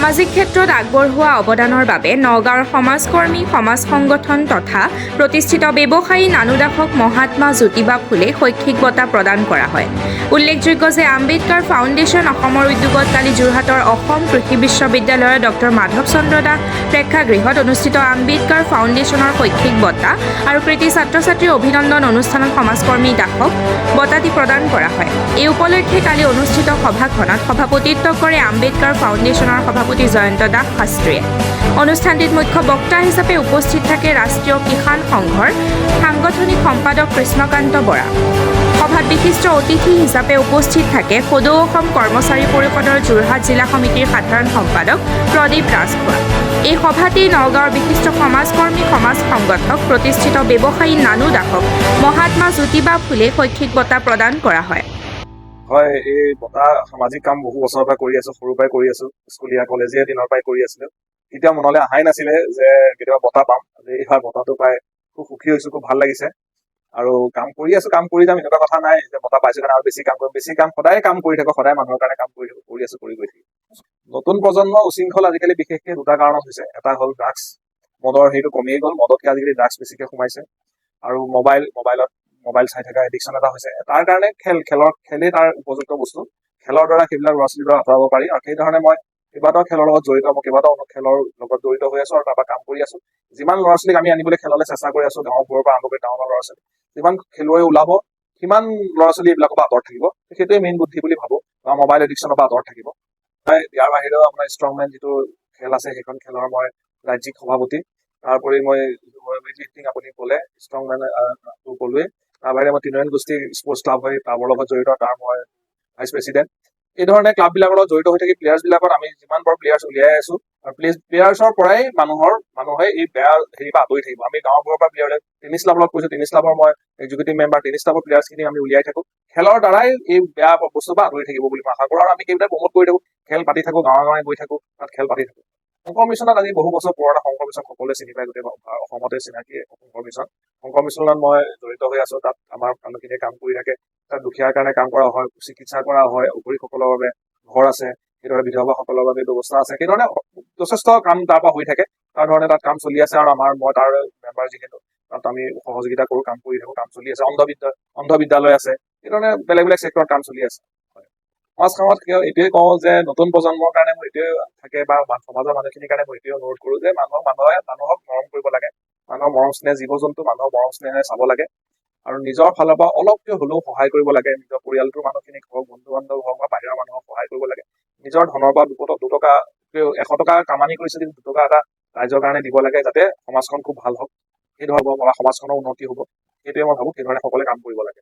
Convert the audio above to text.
সামাজিক ক্ষেত্ৰত আগবঢ়োৱা অৱদানৰ বাবে নগাঁৱৰ সমাজকৰ্মী, সমাজ সংগঠন তথা প্ৰতিষ্ঠিত ব্যৱসায়ী নানু দাসক মহাত্মা জ্যোতিবা ফুলে শৈক্ষিক বঁটা প্ৰদান কৰা হয়। উল্লেখযোগ্য যে আম্বেদকাৰ ফাউণ্ডেশ্যন অসমৰ উদ্যোগত কালি যোৰহাটৰ অসম কৃষি বিশ্ববিদ্যালয়ৰ ডক্টৰ মাধৱ চন্দ্ৰ দাস প্ৰেক্ষাগৃহত অনুষ্ঠিত আম্বেদকাৰ ফাউণ্ডেশ্যনৰ শৈক্ষিক বঁটা আৰু কৃতি ছাত্ৰ-ছাত্ৰীৰ অভিনন্দন অনুষ্ঠানত সমাজকৰ্মী দাসক বঁটাটি প্ৰদান কৰা হয়। এই উপলক্ষে কালি অনুষ্ঠিত সভাখনত সভাপতিত্ব কৰে আম্বেদকাৰ ফাউণ্ডেশ্যনৰ সভাপতি জয়ন্ত দাস শাস্ত্ৰীয়ে। অনুষ্ঠানটিত মুখ্য বক্তা হিচাপে উপস্থিত থাকে ৰাষ্ট্ৰীয় কিষাণ সংঘৰ সাংগঠনিক সম্পাদক কৃষ্ণকান্ত বৰা। সভাত বিশিষ্ট অতিথি হিচাপে উপস্থিত থাকে সদৌ অসম কৰ্মচাৰী পৰিষদৰ যোৰহাট জিলা সমিতিৰ সাধাৰণ সম্পাদক প্ৰদীপ ৰাজখোৱা। এই সভাতেই নগাঁৱৰ বিশিষ্ট সমাজকৰ্মী, সমাজ সংগঠক, প্ৰতিষ্ঠিত ব্যৱসায়ী নানু দাসক মহাত্মা জ্যোতিবা ফুলে শৈক্ষিক বঁটা প্ৰদান কৰা হয়। হয়, এই বঁটা সামাজিক কাম বহু বছৰৰ পৰা কৰি আছো, সৰুৰ পৰাই কৰি আছো, স্কুলীয়া কলেজীয়া দিনৰ পৰাই কৰি আছিলো। কেতিয়াও মনলৈ অহাই নাছিলে যে কেতিয়াবা বঁটা পাম। এইবাৰ বঁটাটো পাই খুব সুখী হৈছো, খুব ভাল লাগিছে। আৰু কাম কৰি আছো, কাম কৰি যাম, এনেকুৱা কথা নাই যে বঁটা পাইছো কাৰণে আৰু বেছি কাম কৰিম। বেছি কাম সদায় কাম কৰি থাকো, সদায় মানুহৰ কাৰণে কাম কৰি থাকো, কৰি আছো, কৰি গৈ থাকিম। নতুন প্ৰজন্ম উশৃংখল আজিকালি বিশেষকে দুটা কাৰণত হৈছে। এটা হ'ল ড্ৰাগছ, মদৰ সেইটো কমিয়ে গ'ল, মদতকে আজিকালি ড্ৰাগছ বেছিকে সোমাইছে। আৰু মোবাইল চাই থকা এডিকশ্যন এটা হৈছে। তাৰ কাৰণে খেলেই তাৰ উপযুক্ত বস্তু। খেলৰ দ্বাৰা সেইবিলাক ল'ৰা ছোৱালীৰ পৰা আঁতৰাব পাৰি। আৰু সেইধৰণে মই কেইবাটাও খেলৰ লগত জড়িত, মই কেইবাটাও খেলৰ লগত জড়িত হৈ আছো আৰু তাৰ পৰা কাম কৰি আছো। যিমান ল'ৰা ছোৱালীক আমি আনিবলৈ খেললৈ চেষ্টা কৰি আছো, গাঁওবোৰৰ পৰা আৰম্ভ কৰি টাউনৰ ল'ৰা ছোৱালী, যিমান খেলুৱৈ ওলাব সিমান ল'ৰা ছোৱালী এইবিলাকৰ পৰা আঁতৰত থাকিব। সেইটোৱে মেইন বুদ্ধি বুলি ভাবো, বা মোবাইল এডিকশ্যনৰ পৰা আঁতৰত থাকিব। ইয়াৰ বাহিৰেও আপোনাৰ ষ্ট্ৰংমেন যিটো খেল আছে, সেইখন খেলৰ মই ৰাজ্যিক সভাপতি। তাৰোপৰি মই ৱেইটলিফটিং আপুনি ক'লে, ষ্ট্ৰংমেন ক'লোৱে। তাৰ বাহিৰে মই তৃণমূল গোষ্ঠী স্পৰ্টছ ক্লাব হয়, ক্লাবৰ লগত জড়িত, তাৰ মই ভাইচ প্ৰেচিডেণ্ট। এই ধৰণে ক্লাববিলাকৰ লগত জড়িত হৈ থাকি প্লেয়াৰ্ছবিলাকত আমি যিমান পাৰোঁ প্লেয়াৰ্ছ উলিয়াই আছো। আৰু প্লেয়াৰ্ছৰ পৰাই মানুহে এই বেয়া হেৰি পৰা আঁতৰি থাকিব। আমি গাঁওবোৰৰ পৰা প্লেয়াৰ টেনিছ ক্লাবৰ লগত কৈছো, টেনিছ ক্লাবৰ মই এক্সিকিউটিভ মেম্বাৰ, টেনিছ ক্লাবৰ প্লেয়াৰ্ছখিনি আমি উলিয়াই থাকো। খেলৰ দ্বাৰাই এই বেয়া বস্তুৰ পৰা আঁতৰি থাকিব বুলি মই আশা কৰোঁ। আৰু আমি সেইবিলাক প্ৰমোট কৰি থাকো, খেল পাতি থাকো, গাঁৱে গৈ থাকো, তাত খেল পাতি থাকো। শংকৰ মিছনত আজি বহু বছৰ পুৰণা শংকৰ মিছন সকলোৱে চিনি পায়, গোটেই অসমতে চিনাকি শংকৰ মিছন। শংকৰ মিছনত মই জড়িত হৈ আছো। তাত আমাৰ মানুহখিনিয়ে কাম কৰি থাকে। তাত দুখীয়াৰ কাৰণে কাম কৰা হয়, চিকিৎসা কৰা হয়, অঘৰীসকলৰ বাবে ঘৰ আছে, সেইদৰে বিধৱাসকলৰ বাবে ব্যৱস্থা আছে। সেইধৰণে যথেষ্ট কাম তাৰ পৰা হৈ থাকে। তাৰ ধৰণে তাত কাম চলি আছে। আৰু মই তাৰ মেম্বাৰ যিহেতু, তাত আমি সহযোগিতা কৰো, কাম কৰি থাকো, কাম চলি আছে। অন্ধ বিদ্যালয় আছে, সেইধৰণে বেলেগ বেলেগ চেক্টৰত কাম চলি আছে। সমাজখনত এইটোৱে কওঁ যে নতুন প্ৰজন্মৰ কাৰণে মই এইটোৱে থাকে, বা সমাজৰ মানুহখিনিৰ কাৰণে মই এইটোৱে অনুৰোধ কৰো যে মানুহক মৰম কৰিব লাগে। মানুহৰ মৰম স্নেহ, জীৱ জন্তু মানুহৰ মৰম স্নেহে চাব লাগে। আৰু নিজৰ ফালৰ পৰা অলপকে হ'লেও সহায় কৰিব লাগে। নিজৰ পৰিয়ালটোৰ মানুহখিনিক হওক, বন্ধু বান্ধৱ হওক বা বাহিৰৰ মানুহক সহায় কৰিব লাগে। নিজৰ ধনৰ পৰা 100 টকা কামানি কৰিছে যদি 2 টকা এটা ৰাইজৰ কাৰণে দিব লাগে, যাতে সমাজখন খুব ভাল হওক, সেই ধৰণৰ সমাজখনৰ উন্নতি হ'ব। সেইটোৱে মই ভাবো, সেইধৰণে সকলোৱে কাম কৰিব লাগে।